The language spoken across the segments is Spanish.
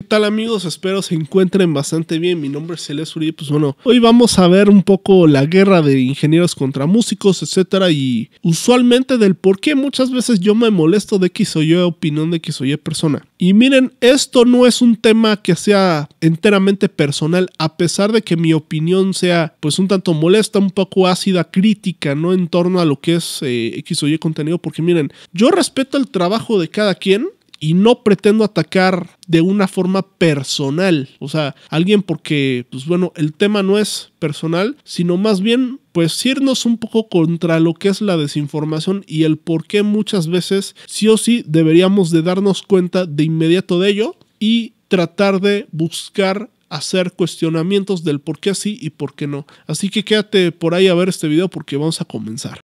¿Qué tal, amigos? Espero se encuentren bastante bien. Mi nombre es Celeste Uribe. Pues bueno, hoy vamos a ver un poco la guerra de ingenieros contra músicos, etcétera, y usualmente del por qué muchas veces yo me molesto de X o Y opinión de X o Y persona. Y miren, esto no es un tema que sea enteramente personal, a pesar de que mi opinión sea pues un tanto molesta, un poco ácida, crítica, ¿no? En torno a lo que es X o Y contenido, porque miren, yo respeto el trabajo de cada quien y no pretendo atacar de una forma personal, o sea, alguien porque, pues bueno, el tema no es personal, sino más bien, pues irnos un poco contra lo que es la desinformación y el por qué muchas veces sí o sí deberíamos de darnos cuenta de inmediato de ello y tratar de buscar hacer cuestionamientos del por qué sí y por qué no. Así que quédate por ahí a ver este video porque vamos a comenzar.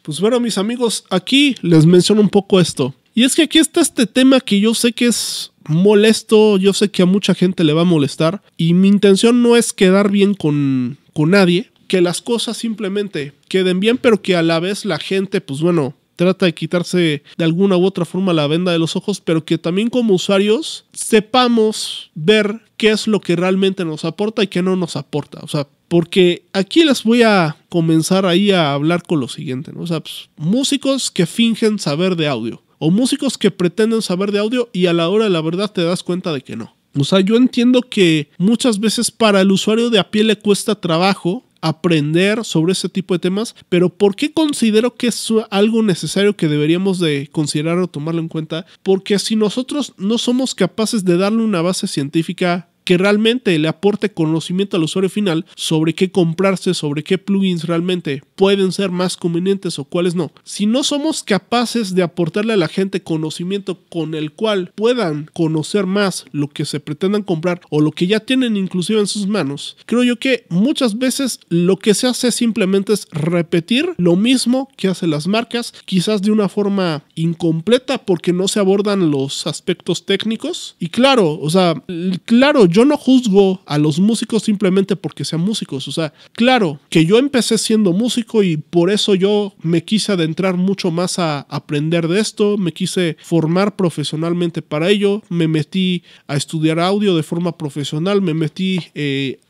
Pues bueno, mis amigos, aquí les menciono un poco esto. Y es que aquí está este tema que yo sé que es molesto, yo sé que a mucha gente le va a molestar. Y mi intención no es quedar bien con nadie, que las cosas simplemente queden bien, pero que a la vez la gente, pues bueno, trata de quitarse de alguna u otra forma la venda de los ojos, pero que también como usuarios sepamos ver qué es lo que realmente nos aporta y qué no nos aporta. O sea, porque aquí les voy a comenzar ahí a hablar con lo siguiente, ¿no? O sea, pues, músicos que fingen saber de audio o músicos que pretenden saber de audio y a la hora de la verdad te das cuenta de que no. O sea, yo entiendo que muchas veces para el usuario de a pie le cuesta trabajo aprender sobre ese tipo de temas, pero ¿por qué considero que es algo necesario que deberíamos de considerar o tomarlo en cuenta? Porque si nosotros no somos capaces de darle una base científica que realmente le aporte conocimiento al usuario final sobre qué comprarse, sobre qué plugins realmente pueden ser más convenientes o cuáles no. Si no somos capaces de aportarle a la gente conocimiento con el cual puedan conocer más lo que se pretendan comprar o lo que ya tienen inclusive en sus manos, creo yo que muchas veces lo que se hace simplemente es repetir lo mismo que hacen las marcas, quizás de una forma incompleta porque no se abordan los aspectos técnicos. Y claro, o sea, yo no juzgo a los músicos simplemente porque sean músicos. O sea, claro que yo empecé siendo músico y por eso yo me quise adentrar mucho más a aprender de esto, me quise formar profesionalmente para ello, me metí a estudiar audio de forma profesional, me metí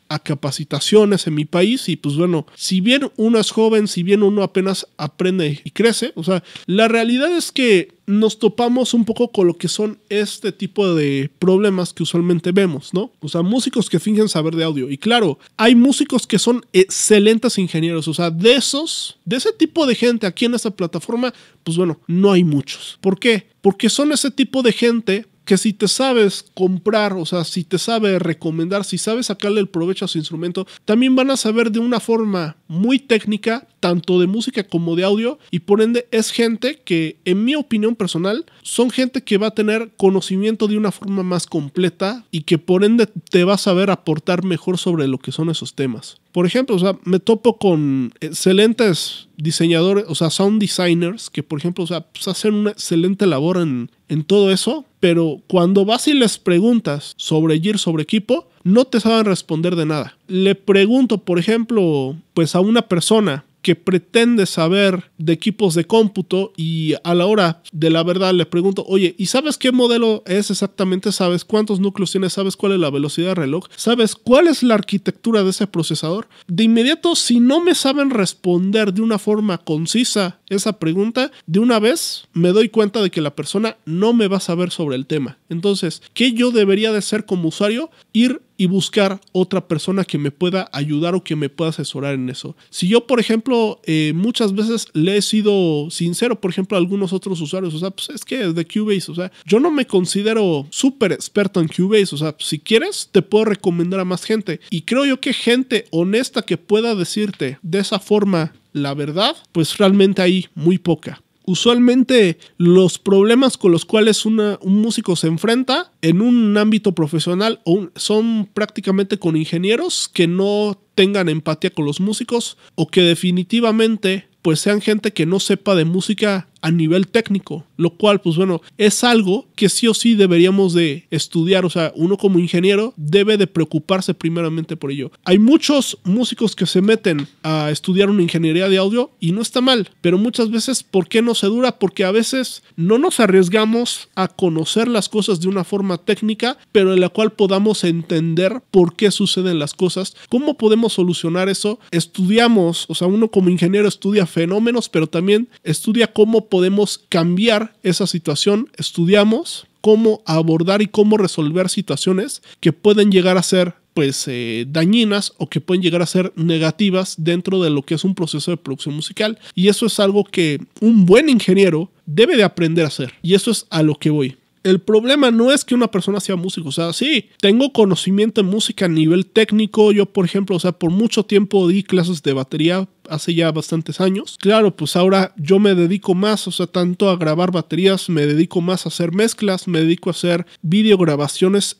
a capacitaciones en mi país y pues bueno, si bien uno es joven, si bien uno apenas aprende y crece, o sea, la realidad es que nos topamos un poco con lo que son este tipo de problemas que usualmente vemos, ¿no? O sea, músicos que fingen saber de audio. Y claro, hay músicos que son excelentes ingenieros. O sea, de ese tipo de gente aquí en esta plataforma, pues bueno, no hay muchos. ¿Por qué? Porque son ese tipo de gente que si te sabes comprar, o sea, si te sabe recomendar, si sabes sacarle el provecho a su instrumento, también van a saber de una forma muy técnica, tanto de música como de audio, y por ende es gente que, en mi opinión personal, son gente que va a tener conocimiento de una forma más completa y que por ende te va a saber aportar mejor sobre lo que son esos temas. Por ejemplo, o sea, me topo con excelentes diseñadores, o sea, sound designers, que por ejemplo, o sea, pues hacen una excelente labor en todo eso, pero cuando vas y les preguntas sobre gear, sobre equipo, no te saben responder de nada. Le pregunto, por ejemplo, pues a una persona que pretende saber de equipos de cómputo y a la hora de la verdad le pregunto, oye, ¿y sabes qué modelo es exactamente? ¿Sabes cuántos núcleos tiene? ¿Sabes cuál es la velocidad de reloj? ¿Sabes cuál es la arquitectura de ese procesador? De inmediato, si no me saben responder de una forma concisa esa pregunta, de una vez me doy cuenta de que la persona no me va a saber sobre el tema. Entonces, ¿qué yo debería de hacer como usuario? Ir y buscar otra persona que me pueda ayudar o que me pueda asesorar en eso. Si yo, por ejemplo, muchas veces le he sido sincero, por ejemplo, a algunos otros usuarios, o sea, pues es que de Cubase, o sea, yo no me considero súper experto en Cubase, o sea, si quieres, te puedo recomendar a más gente. Y creo yo que gente honesta que pueda decirte de esa forma la verdad, pues realmente hay muy poca. Usualmente los problemas con los cuales un músico se enfrenta en un ámbito profesional son prácticamente con ingenieros que no tengan empatía con los músicos o que definitivamente pues sean gente que no sepa de música a nivel técnico, lo cual pues bueno, es algo que sí o sí deberíamos de estudiar. O sea, uno como ingeniero debe de preocuparse primeramente por ello. Hay muchos músicos que se meten a estudiar una ingeniería de audio y no está mal, pero muchas veces ¿por qué no se dura? Porque a veces no nos arriesgamos a conocer las cosas de una forma técnica, pero en la cual podamos entender por qué suceden las cosas, cómo podemos solucionar eso. Estudiamos, o sea, uno como ingeniero estudia fenómenos, pero también estudia cómo podemos cambiar esa situación. Estudiamos cómo abordar y cómo resolver situaciones que pueden llegar a ser pues dañinas o que pueden llegar a ser negativas dentro de lo que es un proceso de producción musical, y eso es algo que un buen ingeniero debe de aprender a hacer, y eso es a lo que voy. El problema no es que una persona sea músico, o sea, sí, tengo conocimiento en música a nivel técnico. Yo, por ejemplo, o sea, por mucho tiempo di clases de batería hace ya bastantes años. Claro, pues ahora yo me dedico más, o sea, tanto a grabar baterías, me dedico más a hacer mezclas, me dedico a hacer videograbaciones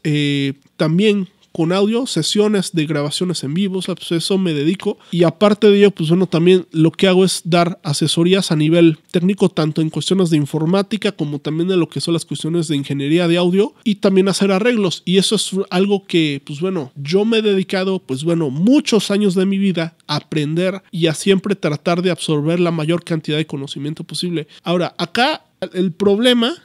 también con audio, sesiones de grabaciones en vivo. O sea, pues eso me dedico, y aparte de ello, pues bueno, también lo que hago es dar asesorías a nivel técnico, tanto en cuestiones de informática como también de lo que son las cuestiones de ingeniería de audio, y también hacer arreglos, y eso es algo que, pues bueno, yo me he dedicado, pues bueno, muchos años de mi vida a aprender y a siempre tratar de absorber la mayor cantidad de conocimiento posible. Ahora, acá el problema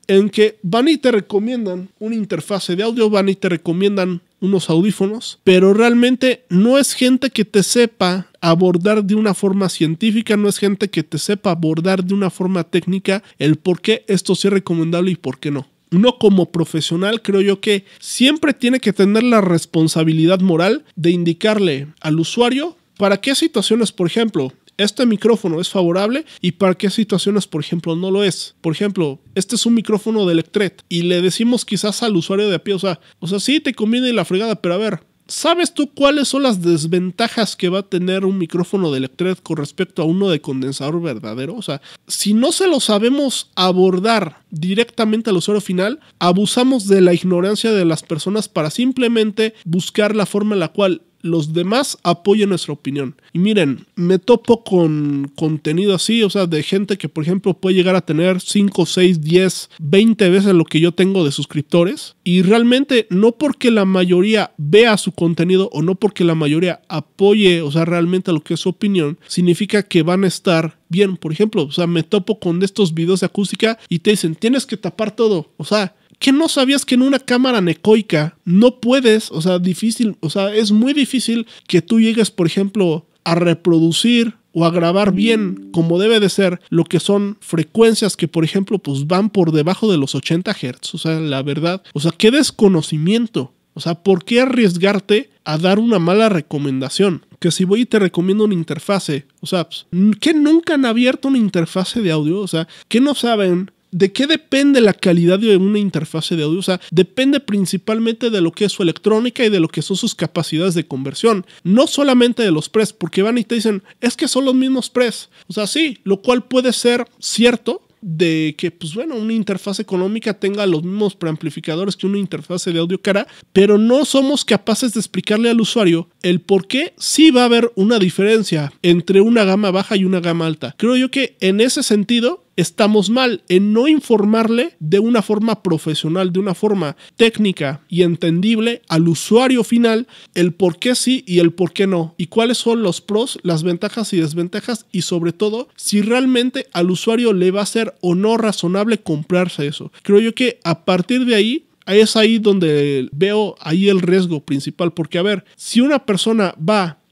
en que van y te recomiendan una interfase de audio, van y te recomiendan unos audífonos, pero realmente no es gente que te sepa abordar de una forma científica, no es gente que te sepa abordar de una forma técnica el por qué esto sí es recomendable y por qué no. Uno como profesional, creo yo que siempre tiene que tener la responsabilidad moral de indicarle al usuario para qué situaciones, por ejemplo, este micrófono es favorable y para qué situaciones, por ejemplo, no lo es. Por ejemplo, este es un micrófono de Electret y le decimos quizás al usuario de a pie, o sea, sí te conviene la fregada, pero a ver, ¿sabes tú cuáles son las desventajas que va a tener un micrófono de Electret con respecto a uno de condensador verdadero? O sea, si no se lo sabemos abordar directamente al usuario final, abusamos de la ignorancia de las personas para simplemente buscar la forma en la cual los demás apoyen nuestra opinión. Y miren, me topo con contenido así, o sea, de gente que, por ejemplo, puede llegar a tener 5, 6, 10, 20 veces lo que yo tengo de suscriptores, y realmente no porque la mayoría vea su contenido o no porque la mayoría apoye, o sea, realmente lo que es su opinión, significa que van a estar bien. Por ejemplo, o sea, me topo con estos videos de acústica y te dicen, tienes que tapar todo, o sea, ¿qué no sabías que en una cámara anecoica no puedes? O sea, difícil, o sea, es muy difícil que tú llegues, por ejemplo, a reproducir o a grabar bien como debe de ser lo que son frecuencias que, por ejemplo, pues van por debajo de los 80 Hz. O sea, la verdad, o sea, qué desconocimiento. O sea, ¿por qué arriesgarte a dar una mala recomendación? Que si voy y te recomiendo una interfase, o sea, pues, ¿qué nunca han abierto una interfase de audio? O sea, ¿qué no saben? ¿De qué depende la calidad de una interfase de audio? O sea, depende principalmente de lo que es su electrónica y de lo que son sus capacidades de conversión. No solamente de los pre's, porque van y te dicen, es que son los mismos pre's. O sea, sí, lo cual puede ser cierto, de que, pues bueno, una interfaz económica tenga los mismos preamplificadores que una interfase de audio cara, pero no somos capaces de explicarle al usuario el por qué sí va a haber una diferencia entre una gama baja y una gama alta. Creo yo que en ese sentido estamos mal en no informarle de una forma profesional, de una forma técnica y entendible al usuario final el por qué sí y el por qué no, y cuáles son los pros, las ventajas y desventajas, y sobre todo si realmente al usuario le va a ser o no razonable comprarse eso. Creo yo que a partir de ahí es ahí donde veo ahí el riesgo principal, porque a ver, si una persona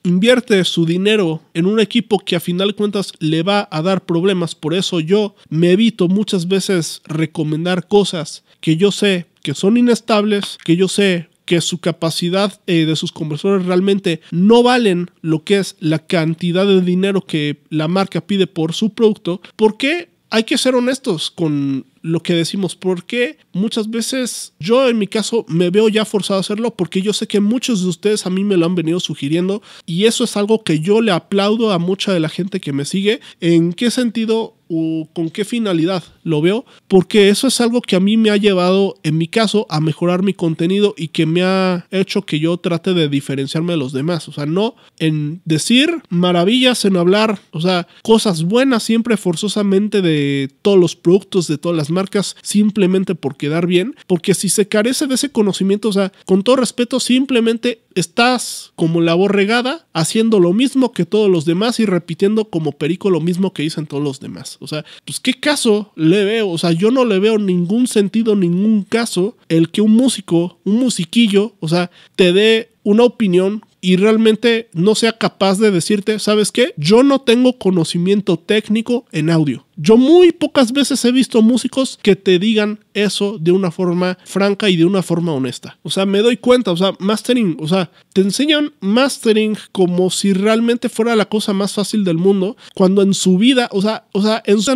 invierte su dinero en un equipo que a final de cuentas le va a dar problemas, por eso yo me evito muchas veces recomendar cosas que yo sé que son inestables, que yo sé que su capacidad de sus conversores realmente no valen lo que es la cantidad de dinero que la marca pide por su producto, porque hay que ser honestos con lo que decimos, porque muchas veces yo en mi caso me veo ya forzado a hacerlo, porque yo sé que muchos de ustedes a mí me lo han venido sugiriendo, y eso es algo que yo le aplaudo a mucha de la gente que me sigue. ¿En qué sentido? o con qué finalidad lo veo, porque eso es algo que a mí me ha llevado, en mi caso, a mejorar mi contenido y que me ha hecho que yo trate de diferenciarme de los demás. O sea, no en decir maravillas, en hablar, o sea, cosas buenas siempre forzosamente de todos los productos, de todas las marcas, simplemente por quedar bien, porque si se carece de ese conocimiento, o sea, con todo respeto, simplemente estás como la borregada haciendo lo mismo que todos los demás y repitiendo como perico lo mismo que dicen todos los demás. O sea, pues ¿qué caso le veo? O sea, yo no le veo ningún sentido, ningún caso el que un músico, un musiquillo, o sea, te dé una opinión y realmente no sea capaz de decirte, ¿sabes qué? Yo no tengo conocimiento técnico en audio. Yo muy pocas veces he visto músicos que te digan eso de una forma franca y de una forma honesta. O sea, me doy cuenta, o sea, mastering, o sea, te enseñan mastering como si realmente fuera la cosa más fácil del mundo, cuando en su vida, o sea,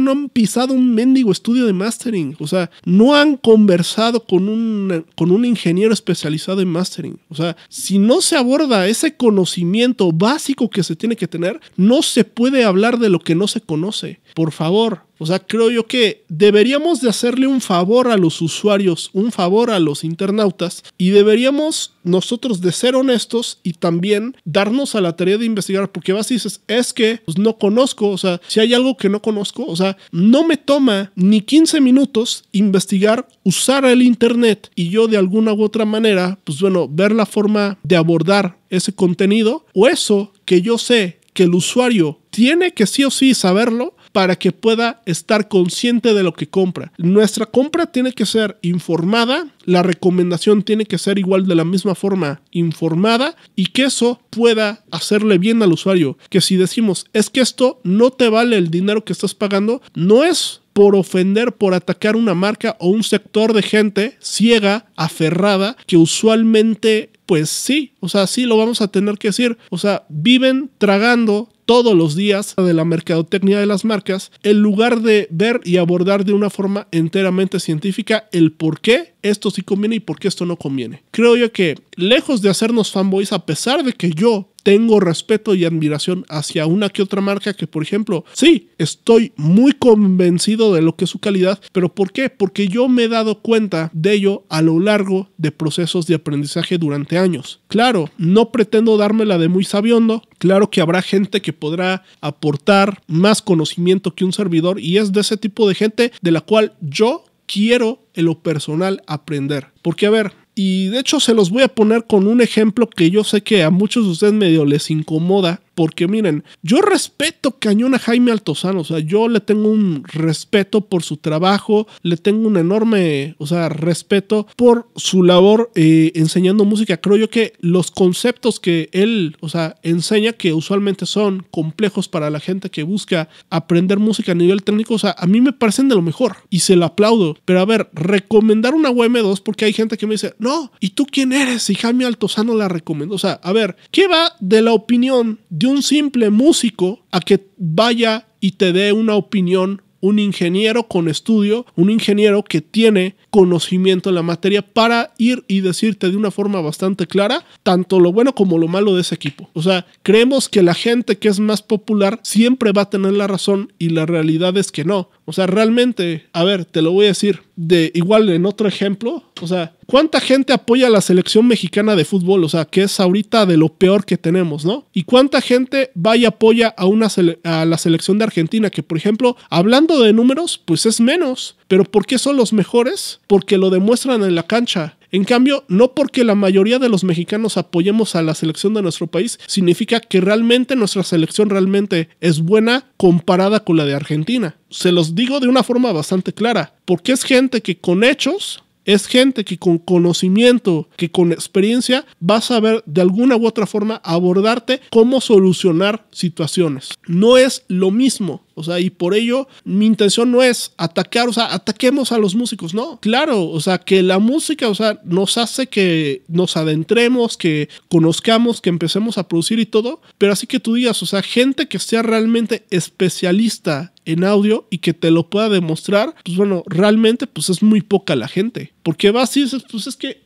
no han pisado un mendigo estudio de mastering, o sea, no han conversado con un ingeniero especializado en mastering. O sea, si no se aborda ese conocimiento básico que se tiene que tener, no se puede hablar de lo que no se conoce. Por favor. O sea, creo yo que deberíamos de hacerle un favor a los usuarios, un favor a los internautas, y deberíamos nosotros de ser honestos y también darnos a la tarea de investigar, porque vas y dices, es que pues, no conozco, o sea, si hay algo que no conozco, o sea, no me toma ni 15 minutos investigar, usar el internet y yo de alguna u otra manera, pues bueno, ver la forma de abordar ese contenido, o eso que yo sé que el usuario tiene que sí o sí saberlo para que pueda estar consciente de lo que compra. Nuestra compra tiene que ser informada, la recomendación tiene que ser igual de la misma forma informada y que eso pueda hacerle bien al usuario. Que si decimos, es que esto no te vale el dinero que estás pagando, no es por ofender, por atacar una marca o un sector de gente ciega, aferrada, que usualmente, pues sí, o sea, sí lo vamos a tener que decir, o sea, viven tragando todos los días de la mercadotecnia de las marcas, en lugar de ver y abordar de una forma enteramente científica el por qué esto sí conviene y por qué esto no conviene. Creo yo que lejos de hacernos fanboys, a pesar de que yo tengo respeto y admiración hacia una que otra marca que, por ejemplo, sí, estoy muy convencido de lo que es su calidad, pero ¿por qué? Porque yo me he dado cuenta de ello a lo largo de procesos de aprendizaje durante años. Claro, no pretendo dármela de muy sabiondo, claro que habrá gente que podrá aportar más conocimiento que un servidor y es de ese tipo de gente de la cual yo quiero en lo personal aprender. Porque a ver, y de hecho se los voy a poner con un ejemplo que yo sé que a muchos de ustedes medio les incomoda, porque miren, yo respeto cañón a Jaime Altozano, o sea, yo le tengo un respeto por su trabajo, le tengo un enorme, o sea, respeto por su labor enseñando música. Creo yo que los conceptos que él, o sea, enseña, que usualmente son complejos para la gente que busca aprender música a nivel técnico, o sea, a mí me parecen de lo mejor y se lo aplaudo. Pero a ver, recomendar una UM2, porque hay gente que me dice, no, ¿y tú quién eres? Si Jaime Altozano la recomendó. O sea, a ver, ¿qué va de la opinión de un simple músico a que vaya y te dé una opinión un ingeniero con estudio, un ingeniero que tiene conocimiento en la materia para ir y decirte de una forma bastante clara tanto lo bueno como lo malo de ese equipo? O sea, creemos que la gente que es más popular siempre va a tener la razón y la realidad es que no. O sea, realmente, a ver, te lo voy a decir de igual en otro ejemplo. O sea, ¿cuánta gente apoya a la selección mexicana de fútbol? O sea, que es ahorita de lo peor que tenemos, ¿no? ¿Y cuánta gente va y apoya a la selección de Argentina? Que, por ejemplo, hablando de números, pues es menos. ¿Pero por qué son los mejores? Porque lo demuestran en la cancha. En cambio, no porque la mayoría de los mexicanos apoyemos a la selección de nuestro país, significa que realmente nuestra selección realmente es buena comparada con la de Argentina. Se los digo de una forma bastante clara, porque es gente que con hechos, es gente que con conocimiento, que con experiencia va a saber de alguna u otra forma abordarte cómo solucionar situaciones. No es lo mismo. O sea, y por ello mi intención no es atacar, o sea, ataquemos a los músicos, no. Claro, o sea, que la música, o sea, nos hace que nos adentremos, que conozcamos, que empecemos a producir y todo, pero así que tú digas, o sea, gente que sea realmente especialista en audio y que te lo pueda demostrar, pues bueno, realmente pues es muy poca la gente. Porque vas y dices, pues es que,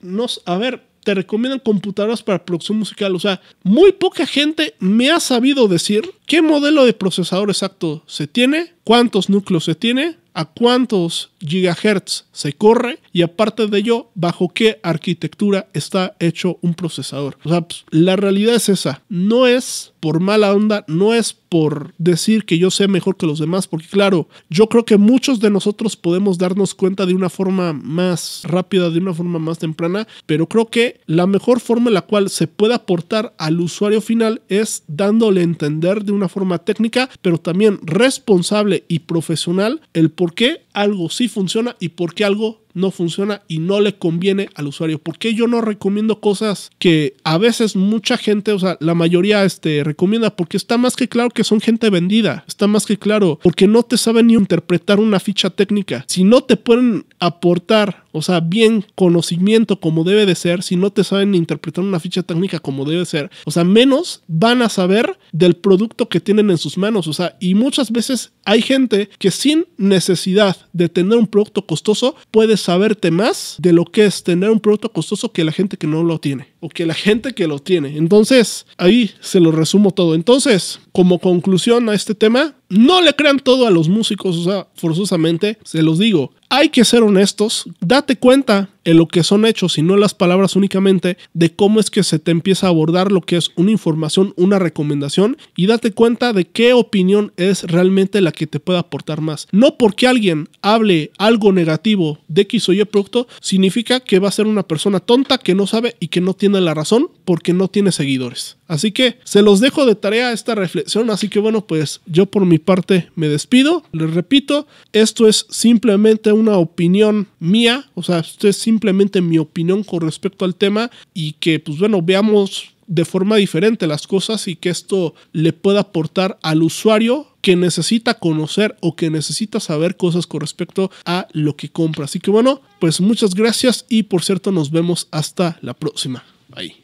a ver, te recomiendan computadoras para producción musical. O sea, muy poca gente me ha sabido decir qué modelo de procesador exacto se tiene, cuántos núcleos se tiene, a cuántos gigahertz se corre y aparte de ello, bajo qué arquitectura está hecho un procesador. O sea, pues, la realidad es esa. No es por mala onda, no es por decir que yo sé mejor que los demás, porque claro, yo creo que muchos de nosotros podemos darnos cuenta de una forma más rápida, de una forma más temprana, pero creo que la mejor forma en la cual se puede aportar al usuario final es dándole a entender de una forma técnica, pero también responsable y profesional el por qué algo sí funciona y por qué algo no funciona y no le conviene al usuario. ¿Por qué yo no recomiendo cosas que a veces mucha gente, o sea, la mayoría recomienda? Porque está más que claro que son gente vendida. Está más que claro porque no te saben ni interpretar una ficha técnica. Si no te pueden aportar, o sea, bien conocimiento como debe de ser, si no te saben interpretar una ficha técnica como debe ser, o sea, menos van a saber del producto que tienen en sus manos. O sea, y muchas veces hay gente que sin necesidad de tener un producto costoso puede saberte más de lo que es tener un producto costoso que la gente que no lo tiene o que la gente que lo tiene. Entonces, ahí se lo resumo todo. Entonces, como conclusión a este tema, no le crean todo a los músicos, o sea, forzosamente, se los digo. Hay que ser honestos, date cuenta en lo que son hechos y no las palabras únicamente de cómo es que se te empieza a abordar lo que es una información, una recomendación y date cuenta de qué opinión es realmente la que te puede aportar más. No porque alguien hable algo negativo de X o Y producto significa que va a ser una persona tonta que no sabe y que no tiene la razón porque no tiene seguidores. Así que se los dejo de tarea esta reflexión, así que bueno, pues yo por mi parte me despido. Les repito, esto es simplemente una opinión mía, o sea, esto es simplemente mi opinión con respecto al tema y que pues bueno, veamos de forma diferente las cosas y que esto le pueda aportar al usuario que necesita conocer o que necesita saber cosas con respecto a lo que compra. Así que bueno, pues muchas gracias y por cierto nos vemos hasta la próxima. Bye.